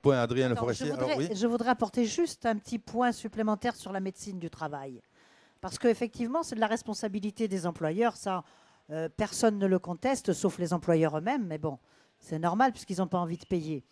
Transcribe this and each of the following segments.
Point, Adrien Le Non, Forestier. Alors oui. je voudrais apporter juste un petit point supplémentaire sur la médecine du travail. Parce qu'effectivement, c'est de la responsabilité des employeurs. Ça, personne ne le conteste, sauf les employeurs eux-mêmes. Mais bon, c'est normal puisqu'ils n'ont pas envie de payer.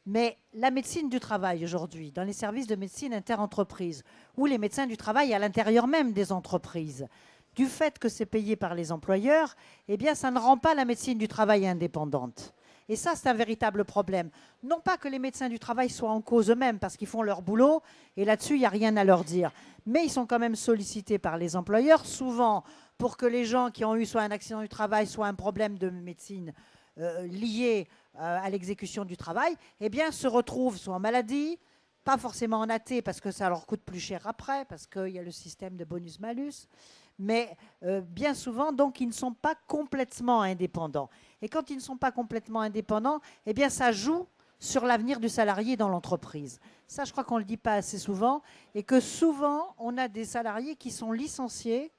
Mais la médecine du travail aujourd'hui, dans les services de médecine interentreprise, ou les médecins du travail à l'intérieur même des entreprises, du fait que c'est payé par les employeurs, eh bien, ça ne rend pas la médecine du travail indépendante. Et ça, c'est un véritable problème. Non pas que les médecins du travail soient en cause eux-mêmes, parce qu'ils font leur boulot, et là-dessus, il n'y a rien à leur dire. Mais ils sont quand même sollicités par les employeurs, souvent pour que les gens qui ont eu soit un accident du travail, soit un problème de médecine lié à l'exécution du travail, eh bien, se retrouvent soit en maladie, pas forcément en AT parce que ça leur coûte plus cher après, parce qu'il y a le système de bonus-malus, mais bien souvent, donc, ils ne sont pas complètement indépendants. Et quand ils ne sont pas complètement indépendants, eh bien, ça joue sur l'avenir du salarié dans l'entreprise. Ça, je crois qu'on ne le dit pas assez souvent, et que souvent, on a des salariés qui sont licenciés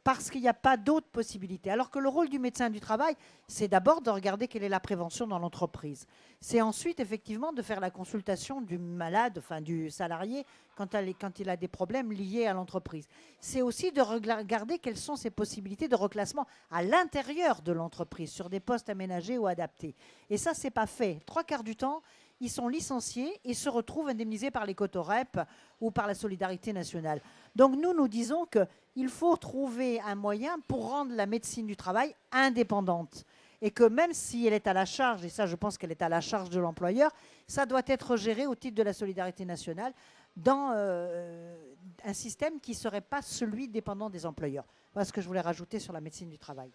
parce qu'il n'y a pas d'autres possibilités. Alors que le rôle du médecin du travail, c'est d'abord de regarder quelle est la prévention dans l'entreprise. C'est ensuite, effectivement, de faire la consultation du malade, enfin du salarié, quand il a des problèmes liés à l'entreprise. C'est aussi de regarder quelles sont ses possibilités de reclassement à l'intérieur de l'entreprise, sur des postes aménagés ou adaptés. Et ça, ce n'est pas fait. Trois quarts du temps, ils sont licenciés et se retrouvent indemnisés par les cotorep ou par la solidarité nationale. Donc nous disons qu'il faut trouver un moyen pour rendre la médecine du travail indépendante. Et que même si elle est à la charge, et ça je pense qu'elle est à la charge de l'employeur, ça doit être géré au titre de la solidarité nationale dans un système qui ne serait pas celui dépendant des employeurs. Voilà ce que je voulais rajouter sur la médecine du travail.